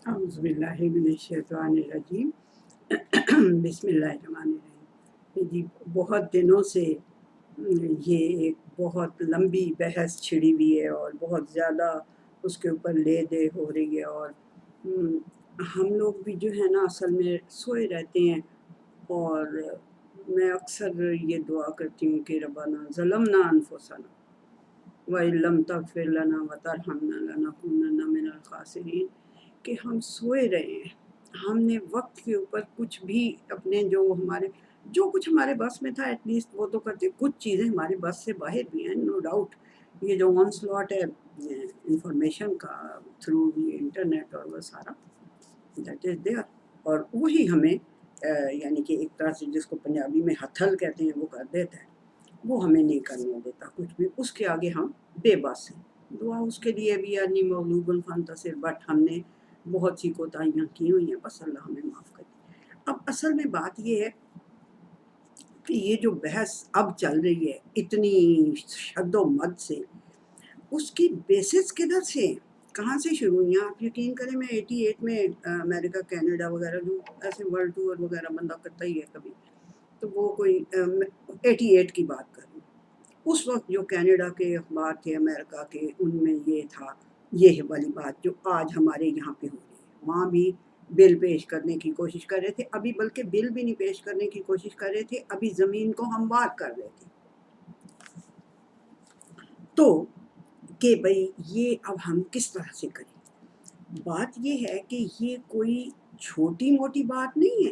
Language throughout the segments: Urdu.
اعوذ باللہ من الشیطان الرجیم بسم اللہ الرحمن الرحیم جی بہت دنوں سے یہ ایک بہت لمبی بحث چھڑی ہوئی ہے اور بہت زیادہ اس کے اوپر لے دے ہو رہی ہے اور ہم لوگ بھی جو ہے نا اصل میں سوئے رہتے ہیں اور میں اکثر یہ دعا کرتی ہوں کہ ربنا ظلمنا انفسنا وَإِن لَّمْ تَغْفِرْ لَنَا وَتَرْحَمْنَا لَنَكُونَنَّ مِنَ الْخَاسِرِينَ کہ ہم سوئے رہے ہیں، ہم نے وقت کے اوپر کچھ بھی اپنے جو کچھ ہمارے بس میں تھا ایٹ لیسٹ وہ تو کرتے، کچھ چیزیں ہمارے بس سے باہر بھی ہیں نو ڈاؤٹ۔ یہ جو ون سلاٹ ہے انفارمیشن کا تھرو یہ انٹرنیٹ اور وہ سارا دیٹ از دیئر، اور وہی ہمیں یعنی کہ ایک طرح سے جس کو پنجابی میں ہتھل کہتے ہیں وہ کر دیتا ہے، وہ ہمیں نہیں کرنے دیتا کچھ بھی، اس کے آگے ہم بے بس ہیں۔ دعا اس کے لیے بھی انی مغلوب فانتصر، بٹ ہم نے بہت سی کوتاہیاں کی ہوئی ہیں، بس اللہ ہمیں معاف کر دے۔ اب اصل میں بات یہ ہے کہ یہ جو بحث اب چل رہی ہے اتنی شد و مد سے، اس کی بیسس کدھر سے ہیں؟ کہاں سے شروع ہوئی ہیں؟ آپ یقین کریں میں 88 میں امریکہ کینیڈا وغیرہ جو ایسے ورلڈ ٹور وغیرہ بندہ کرتا ہی ہے کبھی، تو وہ کوئی 88 کی بات کر رہی ہوں۔ اس وقت جو کینیڈا کے اخبار تھے امریکہ کے، ان میں یہ تھا، یہ والی بات جو آج ہمارے یہاں پہ ہو رہی ہے۔ وہاں بھی بل پیش کرنے کی کوشش کر رہے تھے، ابھی بلکہ بل بھی نہیں پیش کرنے کی کوشش کر رہے تھے، ابھی زمین کو ہموار کر رہے تھے۔ تو کہ بھئی یہ اب ہم کس طرح سے کریں؟ بات یہ ہے کہ یہ کوئی چھوٹی موٹی بات نہیں ہے،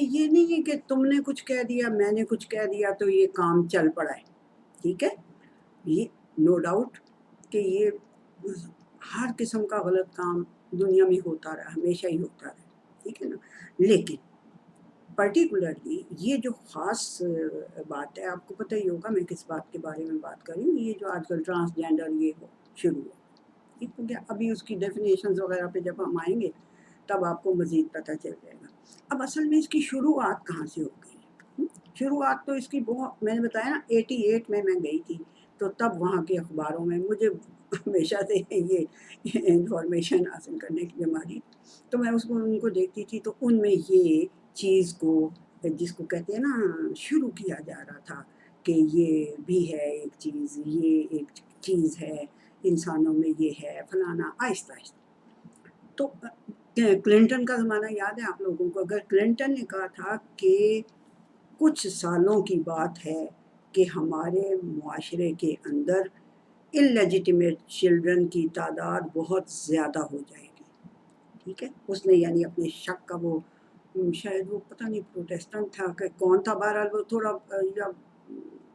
یہ نہیں ہے کہ تم نے کچھ کہہ دیا میں نے کچھ کہہ دیا تو یہ کام چل پڑا ہے، ٹھیک ہے؟ یہ نو ڈاؤٹ کہ یہ ہر قسم کا غلط کام دنیا میں ہوتا رہا، ہمیشہ ہی ہوتا رہا، ٹھیک ہے نا؟ لیکن پرٹیکولرلی یہ جو خاص بات ہے، آپ کو پتہ ہی ہوگا میں کس بات کے بارے میں بات کر رہی ہوں، یہ جو آج کل ٹرانسجینڈر یہ شروع ہوا، ٹھیک ہو گیا؟ ابھی اس کی ڈیفینیشنز وغیرہ پہ جب ہم آئیں گے تب آپ کو مزید پتہ چل جائے گا۔ اب اصل میں اس کی شروعات کہاں سے ہو گئی ہے؟ شروعات تو اس کی بہت، میں نے بتایا نا 88 میں گئی تھی، تو تب وہاں کے اخباروں میں مجھے ہمیشہ سے یہ انفارمیشن حاصل کرنے کی بیماری، تو میں اس کو ان کو دیکھتی تھی، تو ان میں یہ چیز کو جس کو کہتے ہیں نا شروع کیا جا رہا تھا کہ یہ بھی ہے ایک چیز، یہ ایک چیز ہے انسانوں میں، یہ ہے فلانا، آہستہ آہستہ۔ تو کلنٹن کا زمانہ یاد ہے آپ لوگوں کو؟ اگر کلنٹن نے کہا تھا کہ کچھ سالوں کی بات ہے کہ ہمارے معاشرے کے اندر انلیجیٹیمیٹ چلڈرن کی تعداد بہت زیادہ ہو جائے گی، ٹھیک ہے؟ اس نے یعنی اپنے شک کا وہ شاید وہ پتہ نہیں پروٹیسٹنٹ تھا کہ کون تھا، بہرحال وہ تھوڑا یا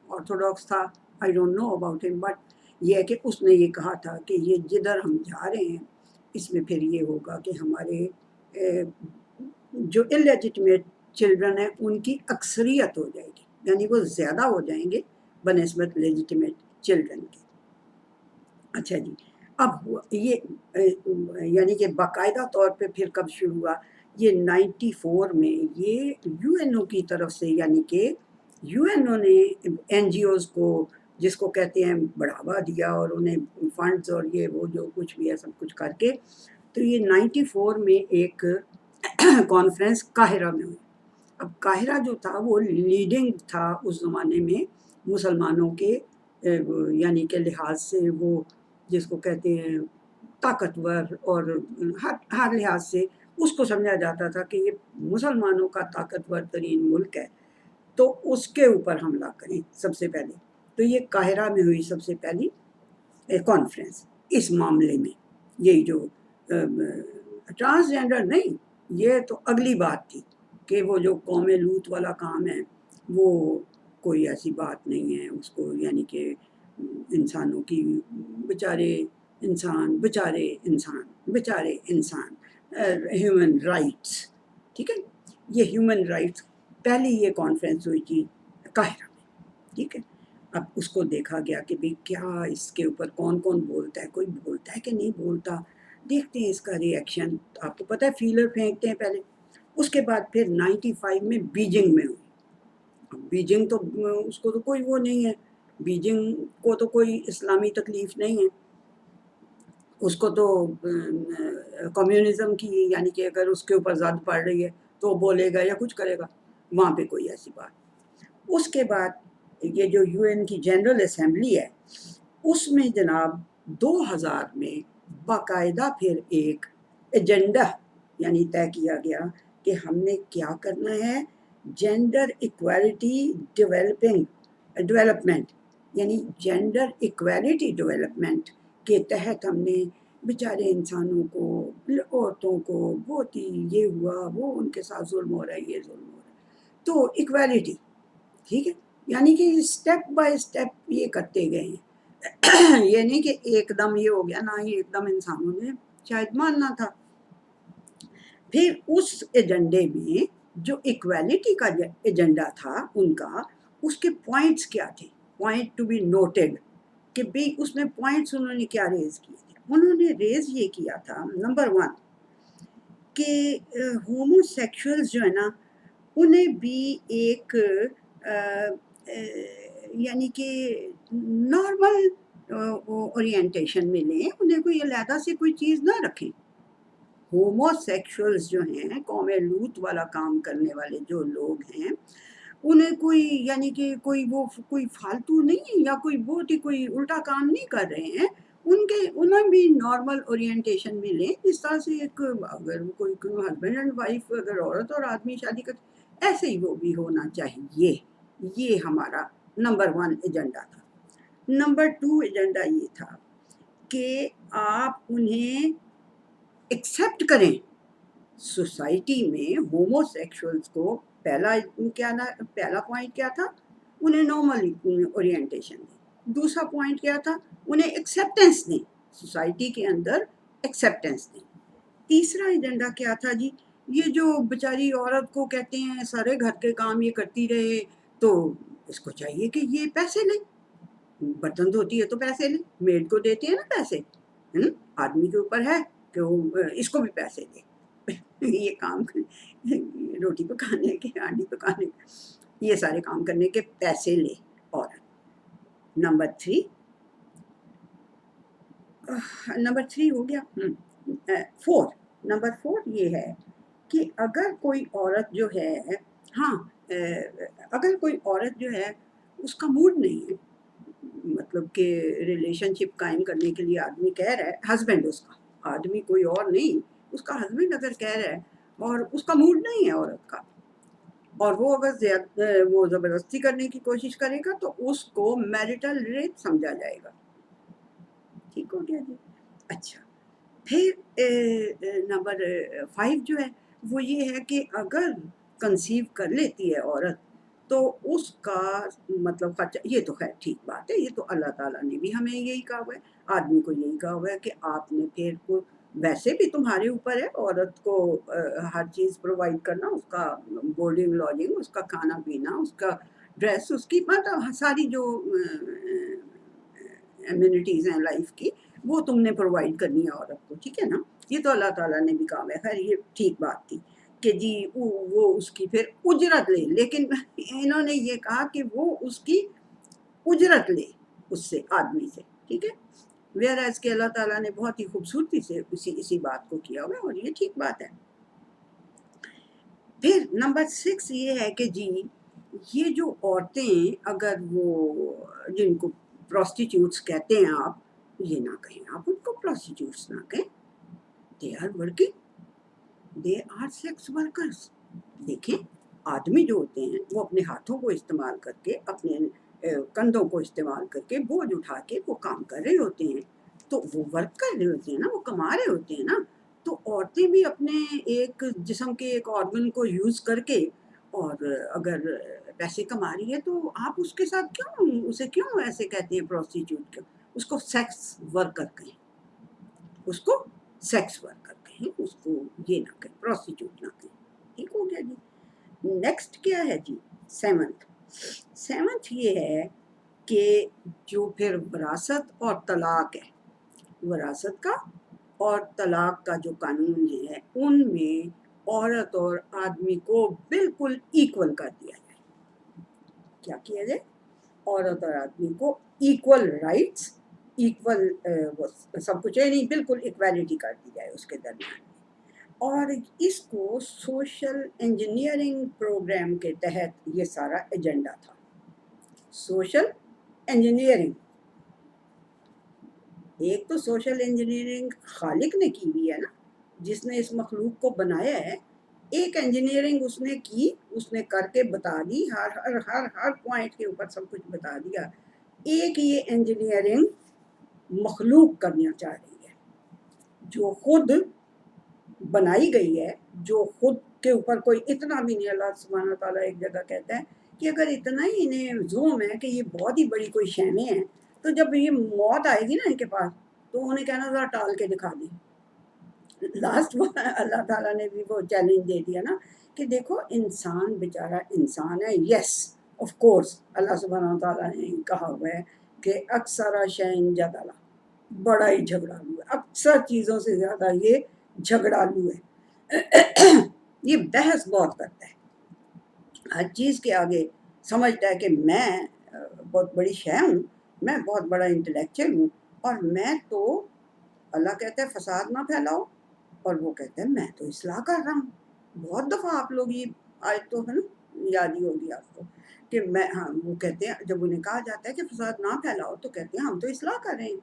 آرتھوڈاکس تھا، آئی ڈونٹ نو اباؤٹ ہم، بٹ یہ ہے کہ اس نے یہ کہا تھا کہ یہ جدھر ہم جا رہے ہیں اس میں پھر یہ ہوگا کہ ہمارے جو انلیجیٹمیٹ چلڈرن ہیں ان کی اکثریت ہو جائے گی، یعنی وہ زیادہ ہو جائیں گے بنسبت لیجیٹمیٹ چلڈرن کے۔ اچھا جی، اب یہ یعنی کہ باقاعدہ طور پہ پھر کب شروع ہوا؟ یہ 94 میں یہ یو این او کی طرف سے، یعنی کہ یو این او نے این جی اوز کو جس کو کہتے ہیں بڑھاوا دیا اور انہیں فنڈز اور یہ وہ جو کچھ بھی ہے سب کچھ کر کے، تو یہ 94 میں ایک کانفرنس قاہرہ میں ہوئی۔ اب قاہرہ جو تھا وہ لیڈنگ تھا اس زمانے میں مسلمانوں کے یعنی کہ لحاظ سے، وہ جس کو کہتے ہیں طاقتور، اور ہر لحاظ سے اس کو سمجھا جاتا تھا کہ یہ مسلمانوں کا طاقتور ترین ملک ہے، تو اس کے اوپر حملہ کریں سب سے پہلے۔ تو یہ قاہرہ میں ہوئی سب سے پہلی کانفرنس اس معاملے میں، یہی جو ٹرانسجینڈر نہیں، یہ تو اگلی بات تھی کہ وہ جو قوم لوط والا کام ہے وہ کوئی ایسی بات نہیں ہے اس کو، یعنی کہ انسانوں کی بیچارے انسان ہیومن رائٹس، ٹھیک ہے؟ یہ ہیومن رائٹس پہلی یہ کانفرنس ہوئی تھی قاہرہ میں، ٹھیک ہے؟ اب اس کو دیکھا گیا کہ بھئی کیا اس کے اوپر کون کون بولتا ہے، کوئی بولتا ہے کہ نہیں بولتا، دیکھتے ہیں اس کا ری ایکشن۔ آپ کو پتہ ہے فیلر پھینکتے ہیں پہلے، اس کے بعد پھر 95 میں بیجنگ میں ہوئی۔ بیجنگ تو اس کو تو کوئی وہ نہیں ہے، بیجنگ کو تو کوئی اسلامی تکلیف نہیں ہے، اس کو تو کمیونزم کی یعنی کہ اگر اس کے اوپر زد پڑ رہی ہے تو بولے گا یا کچھ کرے گا، وہاں پہ کوئی ایسی بات۔ اس کے بعد یہ جو یو این کی جنرل اسمبلی ہے اس میں جناب 2000 میں باقاعدہ پھر ایک ایجنڈا یعنی طے کیا گیا کہ ہم نے کیا کرنا ہے، جینڈر ایکویلٹی ڈیولپمنٹ، یعنی جینڈر ایکویلٹی ڈیولپمنٹ کے تحت ہم نے بیچارے انسانوں کو، عورتوں کو بہت ہی یہ ہوا، وہ ان کے ساتھ ظلم ہو رہا ہے، یہ ظلم ہو رہا ہے، تو ایکویلٹی، ٹھیک ہے، یعنی کہ اسٹیپ بائی اسٹیپ یہ کرتے گئے ہیں یہ نہیں کہ ایک دم یہ ہو گیا، نہ ہی ایک دم انسانوں نے شاید ماننا تھا۔ پھر اس ایجنڈے میں جو ایکویلٹی کا ایجنڈا تھا ان کا، اس کے پوائنٹس کیا تھے، پوائنٹ ٹو بی نوٹڈ، کہ بھی اس میں پوائنٹس انہوں نے کیا ریز کیے تھے۔ انہوں نے ریز یہ کیا تھا نمبر 1 کہ ہومو سیکشولز جو ہے نا انہیں بھی ایک یعنی کہ نارمل اورینٹیشن ملے، انہیں کوئی علیحدہ سے کوئی چیز نہ رکھیں۔ ہومو سیکشولز جو ہیں، قوم لوط والا کام کرنے والے جو لوگ ہیں، انہیں کوئی یعنی کہ کوئی فالتو نہیں ہے یا کوئی بہت ہی کوئی الٹا کام نہیں کر رہے ہیں، انہیں بھی نارمل اورینٹیشن ملے، جس طرح سے ایک اگر کوئی ہسبینڈ اینڈ وائف، اگر عورت اور آدمی شادی کرتے ایسے ہی وہ بھی ہونا چاہیے۔ یہ ہمارا نمبر 1 ایجنڈا تھا۔ نمبر 2 ایجنڈا یہ تھا کہ آپ انہیں ایکسیپٹ کریں سوسائٹی میں، ہومو سیکشولز کو پہلا پوائنٹ کیا تھا، انہیں نارمل اورینٹیشن دیں۔ دوسرا پوائنٹ کیا تھا، انہیں ایکسیپٹنس دیں، سوسائٹی کے اندر ایکسیپٹنس دیں۔ تیسرا ایجنڈا کیا تھا جی، یہ جو بیچاری عورت کو کہتے ہیں سارے گھر کے کام یہ کرتی رہے، تو اس کو چاہیے کہ یہ پیسے لیں، برتن دھوتی ہے تو پیسے لیں، میڈ کو دیتے ہیں نا پیسے، آدمی کے اوپر ہے کہ وہ اس کو بھی پیسے دے یہ کام روٹی پکانے کے، آنڈی پکانے کے، یہ سارے کام کرنے کے پیسے لے عورت۔ نمبر 3 ہو گیا۔ 4 یہ ہے کہ اگر کوئی عورت جو ہے، ہاں اگر کوئی عورت جو ہے اس کا موڈ نہیں ہے، مطلب کہ ریلیشن شپ قائم کرنے کے لیے آدمی کہہ رہا ہے، ہسبینڈ اس کا، آدمی کوئی اور نہیں، اس کا ہسبینڈ اگر کہہ رہا ہے اور اس کا موڈ نہیں ہے عورت کا، اور وہ اگر وہ زبردستی کرنے کی کوشش کرے گا تو اس کو میرٹل ریپ سمجھا جائے گا۔ ٹھیک ہو گیا جی۔ اچھا، پھر نمبر 5 جو ہے وہ یہ ہے کہ اگر کنسیو کر لیتی ہے عورت تو اس کا مطلب خرچہ، یہ تو خیر ٹھیک بات ہے، یہ تو اللہ تعالیٰ نے بھی ہمیں یہی کہا ہوا ہے، آدمی کو یہی کہا ہوا ہے کہ آپ نے پھر کو ویسے بھی تمہارے اوپر ہے عورت کو ہر چیز پرووائڈ کرنا، اس کا بورڈنگ لاڈنگ، اس کا کھانا پینا، اس کا ڈریس، اس کی مطلب ساری جو امینٹیز ہیں لائف کی، وہ تم نے پرووائڈ کرنی ہے عورت کو، ٹھیک ہے نا، یہ تو اللہ تعالیٰ نے بھی کہا ہے، خیر یہ ٹھیک بات تھی کہ جی وہ اس کی پھر اجرت لے، لیکن انہوں نے یہ کہا کہ وہ اس کی اجرت لے اس سے، آدمی سے، ٹھیک ہے، ویئر ایز کہ اللہ تعالیٰ نے بہت ہی خوبصورتی سے اسی بات کو کیا ہوا ہے، اور یہ ٹھیک بات ہے۔ پھر نمبر 6 یہ ہے کہ جی یہ جو عورتیں اگر وہ جن کو پروسٹیٹیوٹس کہتے ہیں آپ، یہ نہ کہیں، آپ ان کو پروسٹیٹیوٹس نہ کہیں، they are working, they are sex workers. دیکھیں آدمی جو ہوتے ہیں وہ اپنے ہاتھوں کو استعمال کر کے، اپنے کندھوں کو استعمال کر کے، بوجھ اٹھا کے وہ کام کر رہے ہوتے ہیں، تو وہ ورک کر رہے ہوتے ہیں نا، وہ کما رہے ہوتے ہیں نا، تو عورتیں بھی اپنے ایک جسم کے ایک آرگن کو یوز کر کے اور اگر پیسے کما رہی ہے تو آپ اس کے ساتھ اسے کیوں ایسے کہتے ہیں پروسٹیٹیوٹ، کیوں اس کو سیکس ورکر کہیں، اس کو سیکس ورکر کہیں، اس کو یہ نہ کہیں، پروسٹیٹیوٹ نہ کہیں۔ ٹھیک ہو گیا جی۔ نیکسٹ کیا ہے جی، 7 یہ ہے کہ جو پھر وراثت اور طلاق ہے، وراثت کا اور طلاق کا جو قانون ہے ان میں عورت اور آدمی کو بالکل ایکول کر دیا جائے۔ کیا کیا جائے؟ عورت اور آدمی کو ایکول رائٹس ایکول وہ سب کچھ ہے نہیں، بالکل ایکویلٹی کر دی جائے اس کے درمیان. اور اس کو سوشل انجینئرنگ پروگرام کے تحت یہ سارا ایجنڈا تھا. سوشل انجینئرنگ، ایک تو سوشل انجینئرنگ خالق نے کی ہوئی ہے نا، جس نے اس مخلوق کو بنایا ہے. ایک انجینئرنگ اس نے کی، اس نے کر کے بتا دی، ہر ہر ہر ہر پوائنٹ کے اوپر سب کچھ بتا دیا. ایک یہ انجینئرنگ مخلوق کرنا چاہ رہی ہے، جو خود بنائی گئی ہے، جو خود کے اوپر کوئی اتنا بھی نہیں. اللہ سبحانہ تعالیٰ ایک جگہ کہتا ہے کہ اگر اتنا ہی انہیں زوم ہے کہ یہ بہت ہی بڑی کوئی شیمیں ہیں، تو جب یہ موت آئے گی نا ان کے پاس، تو انہیں کہنا ذرا ٹال کے دکھا دی. لاسٹ اللہ تعالیٰ نے بھی وہ چیلنج دے دیا نا کہ دیکھو انسان بیچارہ انسان ہے. یس آف کورس اللہ سبحانہ تعالیٰ نے کہا ہوا ہے کہ اکثر شین جدلا، بڑا ہی جھگڑالو ہے، اکثر چیزوں سے زیادہ یہ جھگڑالو ہے. یہ بحث بہت کرتا ہے، ہر چیز کے آگے سمجھتا ہے کہ میں بہت بڑی شے ہوں، میں بہت بڑا انٹلیکچوئل ہوں، اور میں تو اللہ کہتا ہے فساد نہ پھیلاؤ، اور وہ کہتے ہیں میں تو اصلاح کر رہا ہوں. بہت دفعہ آپ لوگ یہ آج تو ہے نا یاد ہی ہوگی آپ کو کہ میں ہاں وہ کہتے ہیں جب انہیں کہا جاتا ہے کہ فساد نہ پھیلاؤ تو کہتے ہیں ہم تو اصلاح کر رہے ہیں.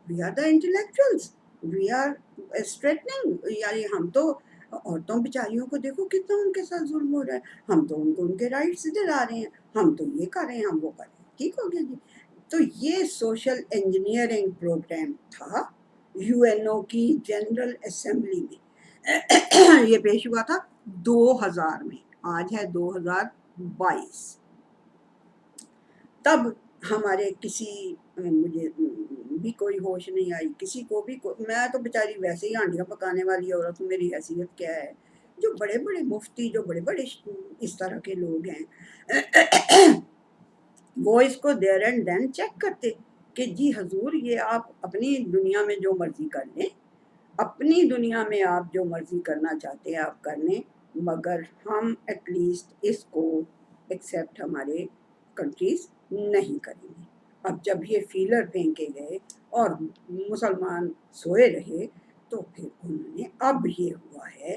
We are the intellectuals, we are straightening. یعنی ہم تو عورتوں بیچاریوں کو دیکھو کتنا ان کے ساتھ ظلم ہو رہا ہے، ہم تو ان کو ان کے رائٹس دلا رہے ہیں، ہم تو یہ کر رہے ہیں، ہم وہ کر رہے ہیں. ٹھیک ہو گیا جی. تو یہ سوشل انجینئرنگ پروگرام تھا یو این او کی جنرل اسمبلی میں. یہ پیش ہوا تھا 2000 میں، آج ہے 2022. تب ہمارے کسی مجھے بھی کوئی ہوش نہیں آئی، کسی کو بھی میں تو بیچاری ویسے ہی ہانڈیاں پکانے والی عورت ہوں، میری حیثیت کیا ہے. جو بڑے بڑے مفتی، جو بڑے بڑے اس طرح کے لوگ ہیں، وہ اس کو دیر اینڈ دین چیک کرتے کہ جی حضور یہ آپ اپنی دنیا میں جو مرضی کر لیں، اپنی دنیا میں آپ جو مرضی کرنا چاہتے ہیں آپ کر لیں، مگر ہم ایٹ لیسٹ اس کو ایکسیپٹ ہمارے کنٹریز نہیں کریں گے. اب جب یہ فیلر پھینکے گئے اور مسلمان سوئے رہے، تو پھر انہوں نے اب یہ ہوا ہے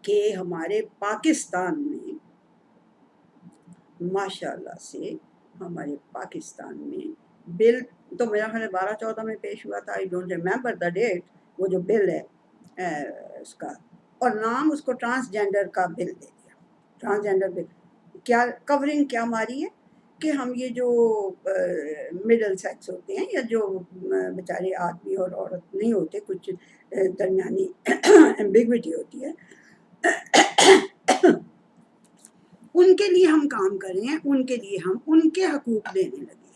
کہ ہمارے پاکستان میں ماشاء اللہ سے ہمارے پاکستان میں بل تو میرا خیال 12-14 میں پیش ہوا تھا. I don't remember the date. وہ جو بل ہے اس کا، اور نام اس کو ٹرانسجینڈر کا بل دے دیا. ٹرانسجینڈر بل کیا کورنگ کیا ہماری ہے کہ ہم یہ جو مڈل سیکس ہوتے ہیں، یا جو بیچارے آدمی اور عورت نہیں ہوتے، کچھ درمیانی ایمبیگوٹی ہوتی ہے، ان کے لیے ہم کام کر رہے ہیں، ان کے لیے ہم ان کے حقوق دینے لگے.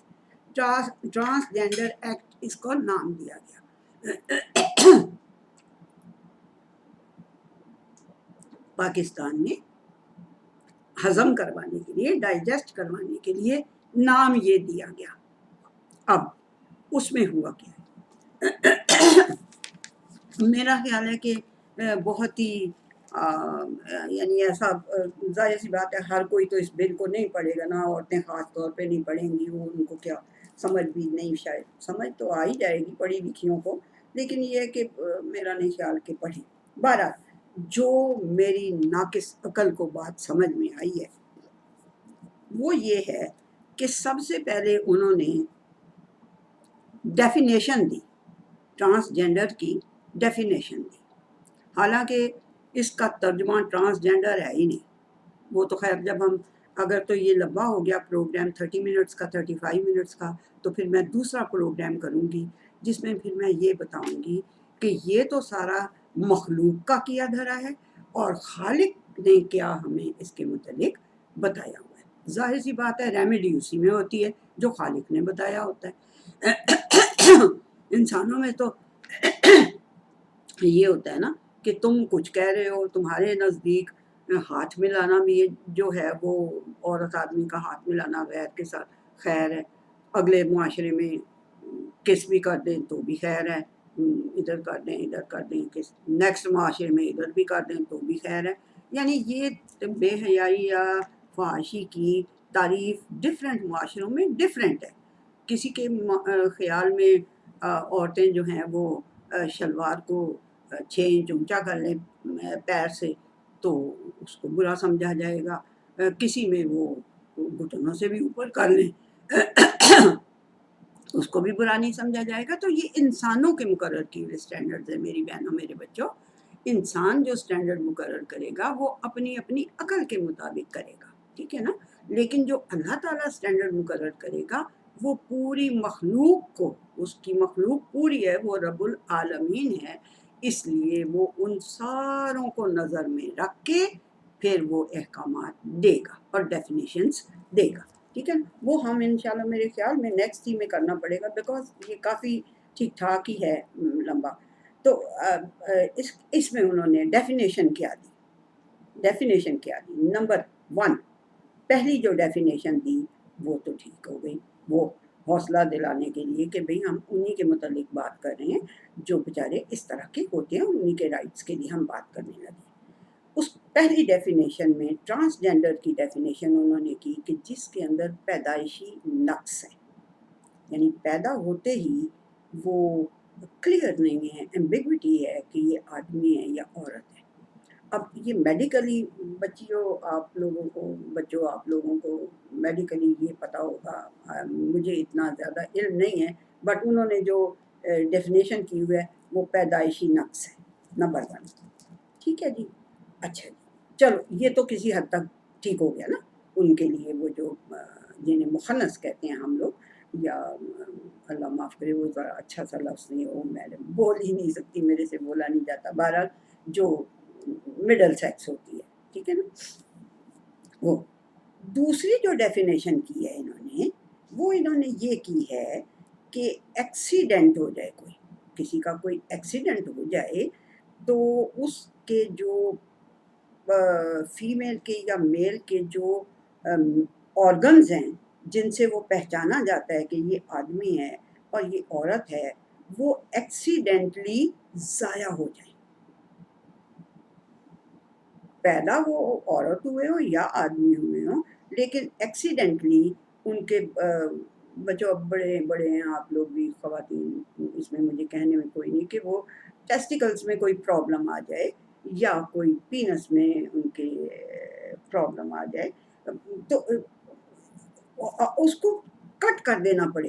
ٹرانسجینڈر ایکٹ اس کو نام دیا گیا. پاکستان میں ہضم کروانے کے لیے، ڈائجسٹ کروانے کے لیے نام یہ دیا گیا. اب اس میں ہوا کیا ہے؟ میرا خیال ہے کہ بہت ہی یعنی ایسا ظاہر سی بات ہے ہر کوئی تو اس بل کو نہیں پڑھے گا نا، عورتیں خاص طور پہ نہیں پڑھیں گی، وہ ان کو کیا سمجھ بھی نہیں، شاید سمجھ تو آ ہی جائے گی پڑھی لکھیوں کو، لیکن یہ کہ میرا نہیں خیال کہ پڑھیں. بہرحال جو میری ناقص عقل کو بات سمجھ میں آئی ہے وہ یہ ہے کہ سب سے پہلے انہوں نے ڈیفینیشن دی، ٹرانسجینڈر کی ڈیفینیشن دی. حالانکہ اس کا ترجمہ ٹرانسجینڈر ہے ہی نہیں. وہ تو خیر جب ہم اگر تو یہ لمبا ہو گیا پروگرام 30 منٹس کا، 35 منٹس کا، تو پھر میں دوسرا پروگرام کروں گی جس میں پھر میں یہ بتاؤں گی کہ یہ تو سارا مخلوق کا کیا دھرا ہے، اور خالق نے کیا ہمیں اس کے متعلق بتایا ہوا ہے. ظاہر سی بات ہے ریمیڈی اسی میں ہوتی ہے جو خالق نے بتایا ہوتا ہے. انسانوں میں تو یہ ہوتا ہے نا کہ تم کچھ کہہ رہے ہو، تمہارے نزدیک ہاتھ ملانا بھی جو ہے وہ عورت آدمی کا ہاتھ ملانا غیر کے ساتھ خیر ہے، اگلے معاشرے میں کس بھی کر دیں تو بھی خیر ہے، ادھر کر دیں ادھر کر دیں، کس نیکسٹ معاشرے میں ادھر بھی کر دیں تو بھی خیر ہے. یعنی یہ بے حیائی یا فحاشی کی تعریف ڈفرینٹ معاشروں میں ڈفرینٹ ہے. کسی کے خیال میں عورتیں جو ہیں وہ شلوار کو 6 انچ اونچا کر لیں پیر سے تو اس کو برا سمجھا جائے گا، کسی میں وہ گھٹنوں سے بھی اوپر کر لیں اس کو بھی برا نہیں سمجھا جائے گا. تو یہ انسانوں کے مقرر کیے ہوئے اسٹینڈرڈز ہیں میری بہنوں میرے بچوں. انسان جو اسٹینڈرڈ مقرر کرے گا وہ اپنی اپنی عقل کے مطابق کرے گا، ٹھیک ہے نا. لیکن جو اللہ تعالیٰ اسٹینڈرڈ مقرر کرے گا وہ پوری مخلوق کو، اس کی مخلوق پوری ہے، وہ رب العالمین ہے، اس لیے وہ ان ساروں کو نظر میں رکھ کے پھر وہ احکامات دے گا اور ڈیفینیشنز دے گا، ٹھیک ہے نا. وہ ہم انشاءاللہ میرے خیال میں نیکسٹ ٹیم میں کرنا پڑے گا بیکاز یہ کافی ٹھیک ٹھاک ہی ہے لمبا. تو اس میں انہوں نے ڈیفینیشن کیا دی. نمبر 1 پہلی جو ڈیفینیشن دی وہ تو ٹھیک ہو گئی، وہ حوصلہ دلانے کے لیے کہ بھئی ہم انہی کے متعلق بات کر رہے ہیں جو بیچارے اس طرح کے ہوتے ہیں، انہی کے رائٹس کے لیے ہم بات کرنے لگے. اس پہلی ڈیفینیشن میں ٹرانسجینڈر کی ڈیفینیشن انہوں نے کی کہ جس کے اندر پیدائشی نقص ہے، یعنی پیدا ہوتے ہی وہ کلیئر نہیں ہے، ایمبیگوٹی ہے کہ یہ آدمی ہے یا عورت ہے. اب یہ میڈیکلی بچوں آپ لوگوں کو میڈیکلی یہ پتہ ہوگا، مجھے اتنا زیادہ علم نہیں ہے، بٹ انہوں نے جو ڈیفینیشن کی ہوئی ہے وہ پیدائشی نقص ہے نمبر 1. ٹھیک ہے جی. اچھا جی چلو یہ تو کسی حد تک ٹھیک ہو گیا نا ان کے لیے، وہ جو جنہیں مخنث کہتے ہیں ہم لوگ، یا اللہ معاف کرے وہ ذرا اچھا سا لفظ نہیں، وہ میں بول ہی نہیں سکتی، میرے سے بولا نہیں جاتا، بہرحال جو مڈل سیکس ہوتی ہے، ٹھیک ہے نا. وہ دوسری جو ڈیفینیشن کی ہے انہوں نے یہ کی ہے کہ ایکسیڈنٹ ہو جائے، کسی کا کوئی ایکسیڈنٹ ہو جائے تو اس کے جو فیمیل کے یا میل کے جو آرگنز ہیں جن سے وہ پہچانا جاتا ہے کہ یہ آدمی ہے اور یہ عورت ہے، وہ ایکسیڈنٹلی ضائع ہو جائیں. پیدا وہ عورت ہوئے ہوں یا آدمی ہوئے ہوں، لیکن ایکسیڈنٹلی ان کے بچوں بڑے بڑے ہیں آپ لوگ بھی خواتین، اس میں مجھے کہنے میں کوئی نہیں کہ وہ ٹیسٹیکلز میں کوئی پرابلم آ جائے یا کوئی پینس میں ان کے پرابلم آ جائے تو اس کو کٹ کر دینا پڑے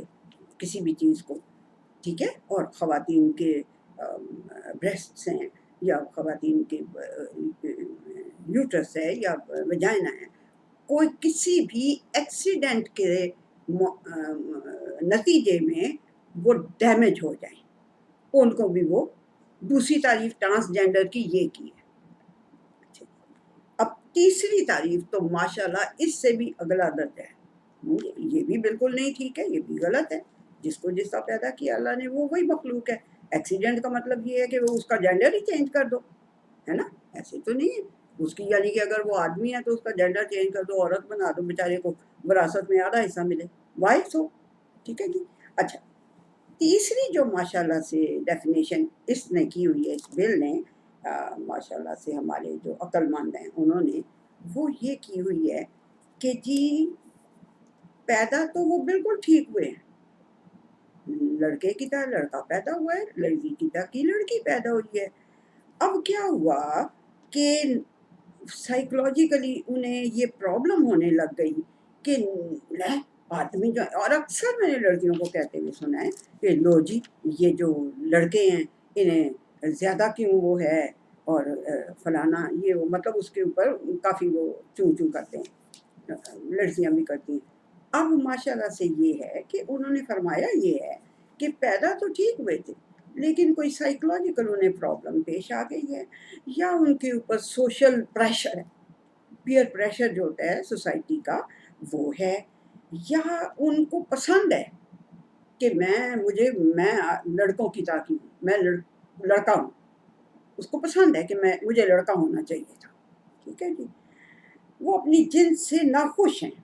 کسی بھی چیز کو، ٹھیک ہے. اور خواتین کے بریسٹس ہیں یا خواتین کے یوٹرس ہے یا وجائنا ہے، کوئی کسی بھی ایکسیڈنٹ کے نتیجے میں وہ ڈیمیج ہو جائیں، ان کو بھی وہ دوسری تعریف ٹرانسجینڈر کی یہ کی ہے. اب تیسری تعریف تو ماشاءاللہ اس سے بھی اگلا درجہ ہے، یہ بھی بالکل نہیں ٹھیک ہے، یہ بھی غلط ہے. جس کو جس کا پیدا کیا اللہ نے وہ وہی مخلوق ہے. ایکسیڈنٹ کا مطلب یہ ہے کہ وہ اس کا جینڈر ہی چینج کر دو، ہے نا. ایسے تو نہیں ہے اس کی، یعنی کہ اگر وہ آدمی ہے تو اس کا جینڈر چینج کر دو، عورت بنا دو، بیچارے کو وراثت میں آدھا حصہ ملے، وائی سو، ٹھیک ہے جی. اچھا تیسری جو ماشاءاللہ سے ڈیفینیشن اس نے کی ہوئی ہے اس بل نے، ماشاءاللہ سے ہمارے جو عقل مند ہیں انہوں نے وہ یہ کی ہوئی ہے کہ جی پیدا تو وہ بالکل ٹھیک ہوئے ہیں، لڑکے کی طرح لڑکا پیدا ہوا ہے، لڑکی کی طرح کی لڑکی پیدا ہوئی ہے. اب کیا ہوا کہ سائیکولوجیکلی انہیں یہ پرابلم ہونے لگ گئی کہ آدمی جو، اور اکثر میں نے لڑکیوں کو کہتے ہوئے سنا ہے کہ لو جی یہ جو لڑکے ہیں انہیں زیادہ کیوں وہ ہے اور فلانا یہ وہ، مطلب اس کے اوپر کافی وہ چوں چوں کرتے ہیں، لڑکیاں بھی کرتی ہیں. اب ماشاءاللہ سے یہ ہے کہ انہوں نے فرمایا یہ ہے کہ پیدا تو ٹھیک ہوئے تھے لیکن کوئی سائیکولوجیکل انہیں پرابلم پیش آ گئی ہے، یا ان کے اوپر سوشل پریشر ہے، پیئر پریشر جو ہوتا ہے سوسائٹی کا وہ ہے، یا ان کو پسند ہے کہ میں لڑکوں کی طرح کی ہوں، میں لڑکا ہوں، اس کو پسند ہے کہ مجھے لڑکا ہونا چاہیے تھا، ٹھیک ہے جی. وہ اپنی جنس سے ناخوش ہیں،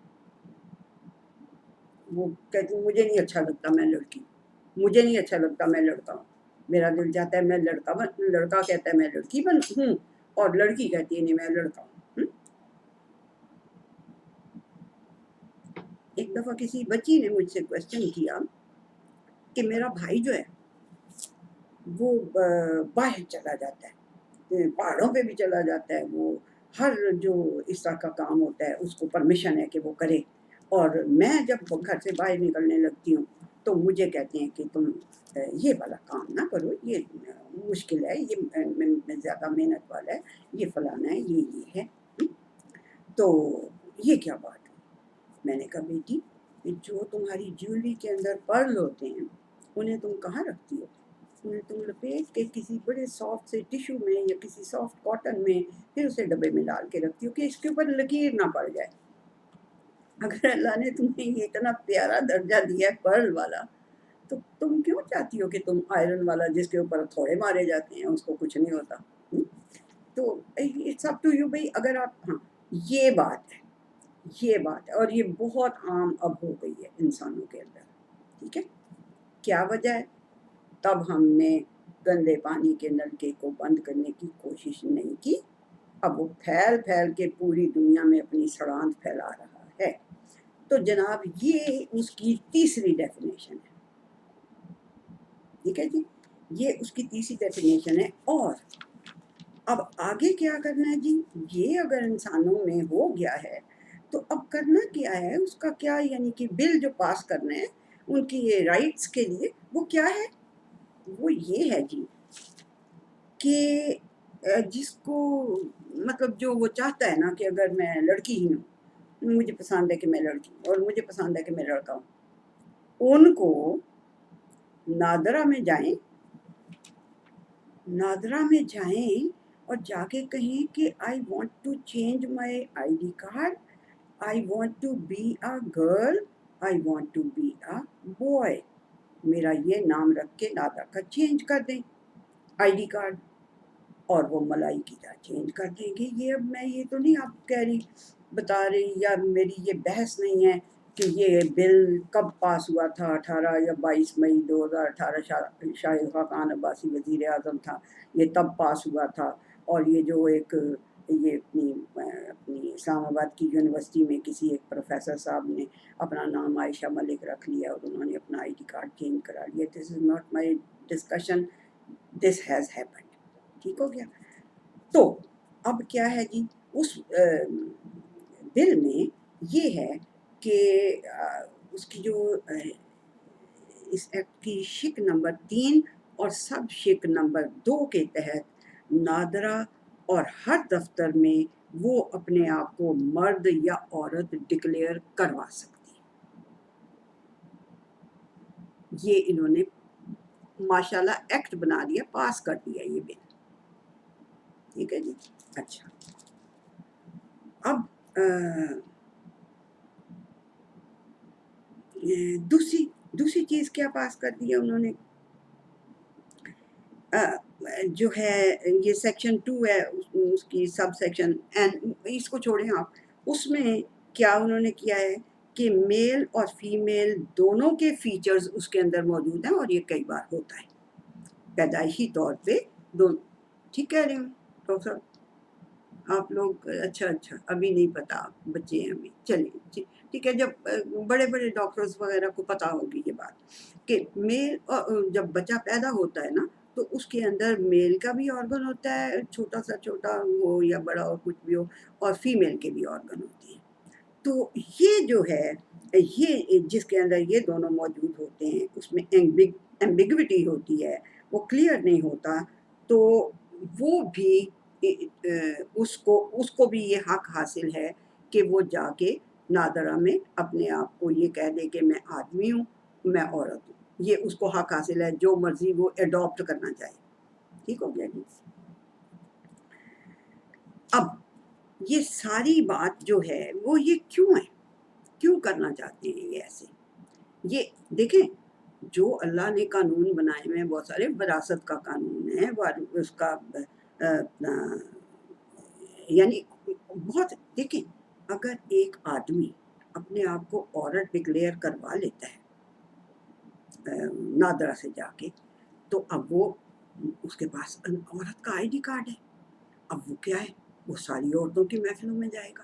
وہ کہتے ہیں مجھے نہیں اچھا لگتا میں لڑکی، مجھے نہیں اچھا لگتا میں لڑکا ہوں، میرا دل چاہتا ہے میں لڑکا کہتا ہے میں لڑکی ہوں اور لڑکی کہتی ہے نہیں میں لڑکا ہوں. ایک دفعہ کسی بچی نے مجھ سے کوشچن کیا کہ میرا بھائی جو ہے وہ باہر چلا جاتا ہے، پہاڑوں پہ بھی چلا جاتا ہے، وہ ہر جو اس طرح کا کام ہوتا ہے اس کو پرمیشن ہے کہ وہ کرے، اور میں جب گھر سے باہر نکلنے لگتی ہوں تو مجھے کہتے ہیں کہ تم یہ والا کام نہ کرو، یہ مشکل ہے، یہ زیادہ محنت والا ہے، یہ فلانا ہے، یہ ہے۔ تو یہ کیا بات ہے؟ میں نے کہا بیٹی کہ جو تمہاری جیولری کے اندر پرل ہوتے ہیں انہیں تم کہاں رکھتی ہو؟ انہیں تم لپیٹ کے کسی بڑے سافٹ سے ٹیشو میں یا کسی سافٹ کاٹن میں پھر اسے ڈبے میں ڈال کے رکھتی ہو کہ اس کے اوپر لکیر نہ پڑ جائے۔ اگر اللہ نے تمہیں یہ اتنا پیارا درجہ دیا ہے پرل والا، تو تم کیوں چاہتی ہو کہ تم آئرن والا جس کے اوپر تھوڑے مارے جاتے ہیں اس کو کچھ نہیں ہوتا؟ تو اٹس اپ ٹو یو بھائی، اگر آپ، ہاں یہ بات ہے، یہ بات ہے، اور یہ بہت عام اب ہو گئی ہے انسانوں کے اندر، ٹھیک ہے؟ کیا وجہ ہے؟ تب ہم نے گندے پانی کے نلکے کو بند کرنے کی کوشش نہیں کی، اب وہ پھیل پھیل کے پوری دنیا میں اپنی سڑانت پھیلا رہا ہے۔ تو جناب یہ اس کی تیسری ڈیفینیشن ہے، ٹھیک ہے جی، یہ اس کی تیسری ڈیفینیشن ہے۔ اور اب آگے کیا کرنا ہے جی؟ یہ اگر انسانوں میں ہو گیا ہے تو اب کرنا کیا ہے اس کا، کیا یعنی کہ بل جو پاس کرنا ہے ان کی یہ رائٹس کے لیے، وہ کیا ہے؟ وہ یہ ہے جی کہ جس کو مطلب جو وہ چاہتا ہے نا کہ اگر میں لڑکی ہی ہوں، مجھے پسند ہے کہ میں لڑکی ہوں اور مجھے پسند ہے کہ میں لڑکا ہوں، ان کو نادرا میں جائیں، نادرا میں جائیں اور جا کے کہیں کہ I want to change my ID card, I want to be a girl, I want to be a boy, میرا یہ نام رکھ کے نادرا کا چینج کر دیں آئی ڈی کارڈ، اور وہ ملائی کی طرح چینج کر دیں گے۔ یہ اب میں یہ تو نہیں آپ کہہ رہی، بتا رہی، یا میری یہ بحث نہیں ہے کہ یہ بل کب پاس ہوا تھا، 18 یا 22 مئی 2018 شاہد خاقان عباسی وزیر اعظم تھا، یہ تب پاس ہوا تھا، اور یہ جو ایک یہ اپنی اسلام آباد کی یونیورسٹی میں کسی ایک پروفیسر صاحب نے اپنا نام عائشہ ملک رکھ لیا اور انہوں نے اپنا آئی ڈی کارڈ چینج کرا لیا۔ This is not my discussion, this has happened, ٹھیک ہو گیا؟ تو اب کیا ہے جی، اس بل میں یہ ہے کہ اس کی جو اس ایکٹ کی شق نمبر 3 اور سب شق نمبر 2 کے تحت نادرا اور ہر دفتر میں وہ اپنے آپ کو مرد یا عورت ڈکلیئر کروا سکتی ہے۔ یہ انہوں نے ماشاءاللہ ایکٹ بنا دیا، پاس کر دیا یہ بل، ٹھیک ہے جی۔ اچھا، اب دوسری چیز کیا پاس کر دی ہے انہوں نے؟ جو ہے یہ سیکشن 2 ہے، اس کی سب سیکشن، اس کو چھوڑیں آپ، اس میں کیا انہوں نے کیا ہے کہ میل اور فیمیل دونوں کے فیچرز اس کے اندر موجود ہیں، اور یہ کئی بار ہوتا ہے پیدائشی طور پہ دونوں۔ ٹھیک کہہ رہی ہوں ڈاکٹر صاحب؟ آپ لوگ اچھا ابھی نہیں پتا، بچے ہیں ابھی، چلیے ٹھیک ہے، جب بڑے بڑے ڈاکٹرز وغیرہ کو پتا ہوگی یہ بات کہ میل جب بچہ پیدا ہوتا ہے نا تو اس کے اندر میل کا بھی آرگن ہوتا ہے، چھوٹا سا چھوٹا ہو یا بڑا ہو کچھ بھی ہو، اور فیمیل کے بھی آرگن ہوتے ہیں۔ تو یہ جو ہے، یہ جس کے اندر یہ دونوں موجود ہوتے ہیں اس میں ایمبیگوٹی ہوتی ہے، وہ کلیئر نہیں ہوتا، تو وہ بھی اس کو بھی یہ حق حاصل ہے کہ وہ جا کے نادرا میں اپنے آپ کو یہ کہہ دے کہ میں آدمی ہوں، میں عورت ہوں، یہ اس کو حق حاصل ہے، جو مرضی وہ ایڈاپٹ کرنا چاہے۔ ٹھیک ہو گیا جی؟ اب یہ ساری بات جو ہے وہ یہ کیوں ہے، کیوں کرنا چاہتے ہیں یہ ایسے؟ یہ دیکھیں، جو اللہ نے قانون بنائے ہوئے ہیں بہت سارے، وراثت کا قانون ہے، اس کا یعنی بہت، دیکھیں اگر ایک آدمی اپنے آپ کو عورت ڈکلیئر کروا لیتا ہے نادرا سے جا کے، تو اب وہ اس کے پاس عورت کا آئی ڈی کارڈ ہے، اب وہ کیا ہے، وہ ساری عورتوں کی محفلوں میں جائے گا،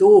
2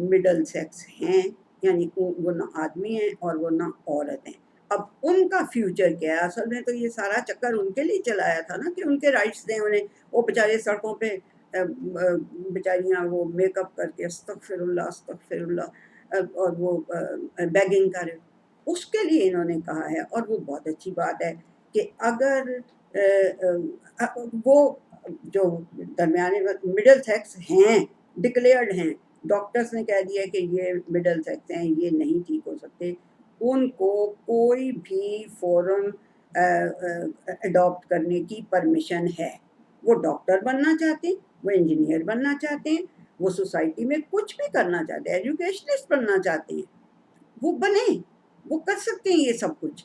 مڈل سیکس ہیں، یعنی وہ نہ آدمی ہیں اور وہ نہ عورت ہیں. اب ان کا فیوچر کیا ہے؟ اصل میں تو یہ سارا چکر ان کے لیے چلایا تھا نا کہ ان کے رائٹس دیں انہیں. وہ بیچارے سڑکوں پہ بیچاریاں وہ میک اپ کر کے استغفر اللہ استغفر اللہ اور وہ بیگنگ کرے. اس کے لیے انہوں نے کہا ہے، اور وہ بہت اچھی بات ہے کہ اگر وہ جو درمیانے مڈل سیکس ہیں ڈکلیئرڈ ہیں، ڈاکٹرز نے کہہ دیا کہ یہ مڈل سیکس ہیں، یہ نہیں ٹھیک ہو سکتے، ان کو کوئی بھی فورم اڈاپٹ کرنے کی پرمیشن ہے. وہ ڈاکٹر بننا چاہتے ہیں، وہ انجینئر بننا چاہتے ہیں، وہ سوسائٹی میں کچھ بھی کرنا چاہتے ہیں، ایجوکیشنسٹ بننا چاہتے ہیں، وہ بنیں، وہ کر سکتے ہیں یہ سب کچھ.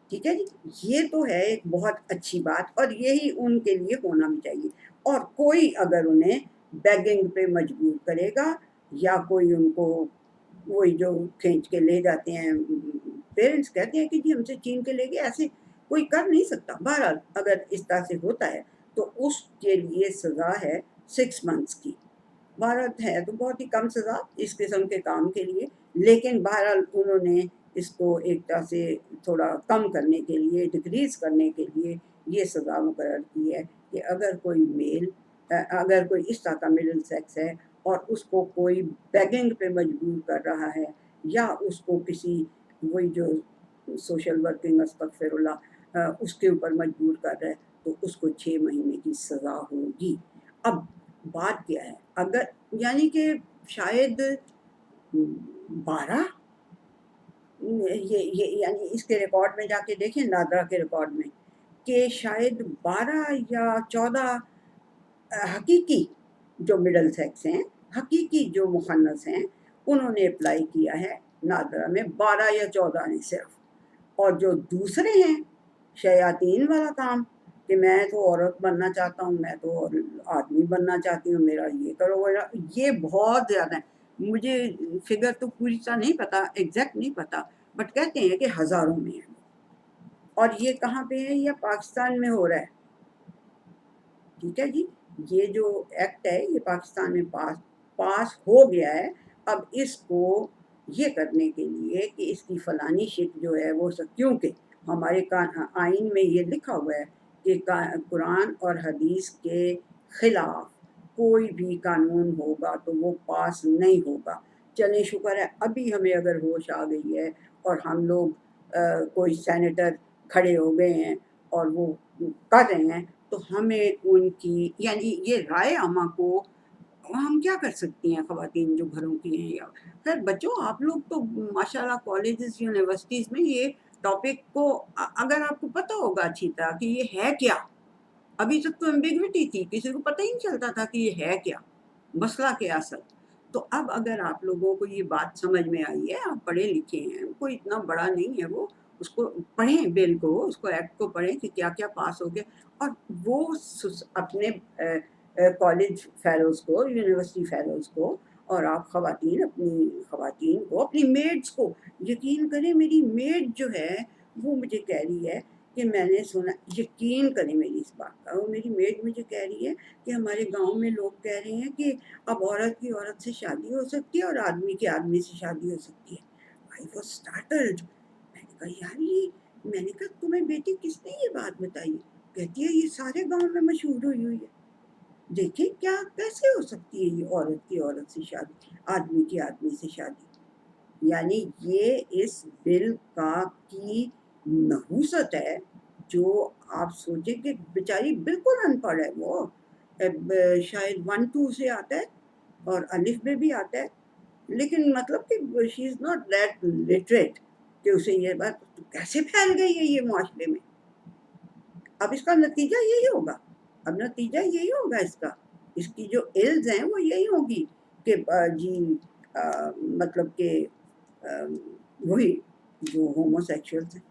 ٹھیک ہے جی، یہ تو ہے ایک بہت اچھی بات، اور یہی ان کے لیے ہونا بھی چاہیے. اور کوئی اگر انہیں بیگنگ پہ مجبور کرے گا، یا کوئی ان کو وہی جو کھینچ کے لے جاتے ہیں، پیرنٹس کہتے ہیں کہ جی ہم سے چھین کے لے گئے، ایسے کوئی کر نہیں سکتا. بہرحال اگر اس طرح سے ہوتا ہے تو اس کے لیے سزا ہے 6 months کی. بھارت ہے تو بہت ہی کم سزا اس قسم کے کام کے لیے، لیکن بہرحال انہوں نے اس کو ایک طرح سے تھوڑا کم کرنے کے لیے، ڈکریز کرنے کے لیے یہ سزا مقرر کی ہے کہ اگر کوئی میل اگر کوئی اس طرح کا مڈل سیکس ہے اور اس کو کوئی بیگنگ پہ مجبور کر رہا ہے، یا اس کو کسی وہی جو سوشل ورکنگ استغفر اللہ اس کے اوپر مجبور کر رہا ہے، تو اس کو 6 مہینے کی سزا ہوگی. اب بات کیا ہے، اگر یعنی کہ شاید 12 یعنی اس کے ریکارڈ میں جا کے دیکھیں، نادرا کے ریکارڈ میں، کہ شاید 12 یا 14 حقیقی جو مڈل سیکس ہیں، حقیقی جو مخنث ہیں، انہوں نے اپلائی کیا ہے نادرا میں. 12 یا 14 نے صرف. اور جو دوسرے ہیں شیاطین والا کام کہ میں تو عورت بننا چاہتا ہوں، میں تو آدمی بننا چاہتی ہوں، میرا یہ کرو، یہ بہت زیادہ ہے. مجھے فگر تو پوری طرح نہیں پتا، ایگزیکٹ نہیں پتا، بٹ کہتے ہیں کہ ہزاروں میں ہے. اور یہ کہاں پہ ہے؟ یہ پاکستان میں ہو رہا ہے. ٹھیک ہے جی، یہ جو ایکٹ ہے یہ پاکستان میں پاس ہو گیا ہے. اب اس کو یہ کرنے کے لیے کہ اس کی فلانی شکل جو ہے وہ کیونکہ ہمارے آئین میں یہ لکھا ہوا ہے کہ قرآن اور حدیث کے خلاف کوئی بھی قانون ہوگا تو وہ پاس نہیں ہوگا. چلیں شکر ہے ابھی ہمیں اگر ہوش آ گئی ہے اور ہم لوگ کوئی سینیٹر کھڑے ہو گئے ہیں اور وہ کر رہے ہیں، تو ہمیں ان کی یعنی یہ رائے عامہ کو ہم کیا کر سکتی ہیں، خواتین جو گھروں کی ہیں. یا خیر بچوں، آپ لوگ تو ماشاءاللہ کالجز یونیورسٹیز میں یہ ٹاپک کو اگر آپ کو پتہ ہوگا اچھی طرح کہ یہ ہے کیا. ابھی تک تو ایمبیگوٹی تھی، کسی کو پتہ ہی نہیں چلتا تھا کہ یہ ہے کیا، مسئلہ کیا اصل. تو اب اگر آپ لوگوں کو یہ بات سمجھ میں آئی ہے، آپ پڑھے لکھے ہیں، کوئی اتنا بڑا نہیں ہے وہ، اس کو پڑھیں، بل کو، اس کو ایکٹ کو پڑھیں کہ کیا کیا پاس ہو گیا. اور وہ اپنے کالج فیلوز کو، یونیورسٹی فیلوز کو، اور آپ خواتین اپنی خواتین کو، اپنی میڈس کو، یقین کریں میری میڈ جو ہے وہ مجھے کہہ رہی ہے کہ میں نے سنا، یقین کریں میری اس بات کا، وہ میری میڈ مجھے کہہ رہی ہے کہ ہمارے گاؤں میں لوگ کہہ رہے ہیں کہ اب عورت کی عورت سے شادی ہو سکتی ہے اور آدمی کی آدمی سے شادی ہو سکتی ہے. I was startled. میں نے کہا یار میں نے کہا تمہیں بیٹی کس نے یہ بات بتائی؟ کہتی ہے یہ سارے گاؤں میں مشہور ہوئی ہے. دیکھیں کیا کیسے ہو سکتی ہے یہ عورت کی عورت سے شادی، آدمی کی آدمی سے شادی. یعنی یہ اس بل کی نحوست ہے جو آپ سوچیں کہ بیچاری بالکل ان پڑھ ہے، وہ شاید 1-2 سے آتا ہے اور الف میں بھی آتا ہے، لیکن مطلب کہ شی از ناٹ دیٹ لٹریٹ کہ اسے یہ بات کیسے پھیل گئی ہے یہ معاشرے میں. اب اس کا نتیجہ یہی ہوگا، اب نتیجہ یہی ہوگا اس کی جو ایلز ہیں وہ یہی ہوگی کہ جی مطلب کہ وہی جو ہومو سیکشولز ہیں،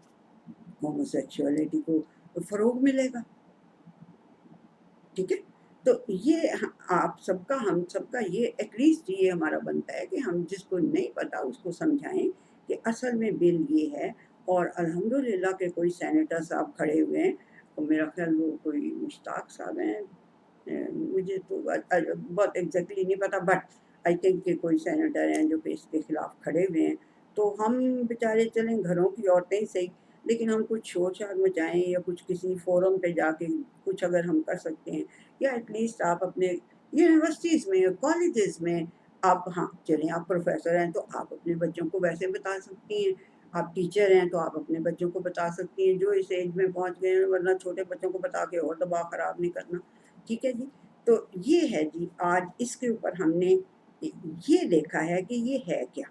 ہومو سیکشولیٹی کو فروغ ملے گا. ٹھیک ہے، تو یہ آپ سب کا، ہم سب کا یہ ایٹ لیسٹ یہ ہمارا بنتا ہے کہ ہم جس کو نہیں پتا اس کو سمجھائیں کہ اصل میں بل یہ ہے. اور الحمدللہ کہ کوئی سینیٹر صاحب کھڑے ہوئے ہیں، اور میرا خیال وہ کوئی مشتاق صاحب ہیں، مجھے تو بہت ایگزیکٹلی نہیں پتا، بٹ آئی تھنک کہ کوئی سینیٹر ہیں جو کہ اس کے خلاف کھڑے ہوئے ہیں، تو ہم بیچارے چلیں گھروں کی عورتیں ہی صحیح، لیکن ہم کچھ شور شار مچائیں یا کچھ کسی فورم پہ جا کے کچھ اگر ہم کر سکتے ہیں، یا ایٹ لیسٹ آپ اپنے یونیورسٹیز میں کالجز میں آپ، ہاں چلیں آپ پروفیسر ہیں تو آپ اپنے بچوں کو ویسے بتا سکتی ہیں، آپ ٹیچر ہیں تو آپ اپنے بچوں کو بتا سکتی ہیں جو اس ایج میں پہنچ گئے ہیں، ورنہ چھوٹے بچوں کو بتا کے اور دماغ خراب نہیں کرنا، ٹھیک ہے جی۔ تو یہ ہے جی، آج اس کے اوپر ہم نے یہ دیکھا ہے کہ یہ ہے کیا،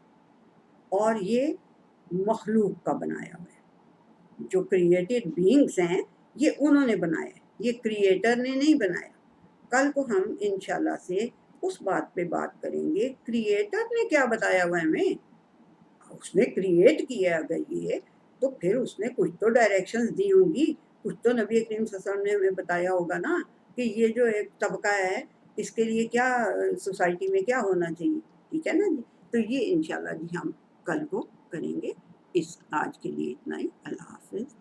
اور یہ مخلوق کا بنایا ہوا ہے، جو کریٹڈ بینگز ہیں یہ انہوں نے بنایا ہے، یہ کریٹر نے نہیں بنایا۔ کل کو ہم انشاءاللہ سے اس بات پہ بات کریں گے کریٹر نے کیا بتایا ہوا ہے ہمیں، اس نے کریٹ کیا اگر یہ، تو پھر اس نے کچھ تو ڈائریکشنز دی ہوں گی، کچھ تو نبی کریم صلی اللہ علیہ وسلم نے ہمیں بتایا ہوگا نا کہ یہ جو ایک طبقہ ہے اس کے لیے کیا سوسائٹی میں کیا ہونا چاہیے، ٹھیک ہے نا جی۔ تو یہ انشاءاللہ جی ہم کل کو کریں گے۔ اس آج کے لیے اتنا ہی، اللہ حافظ۔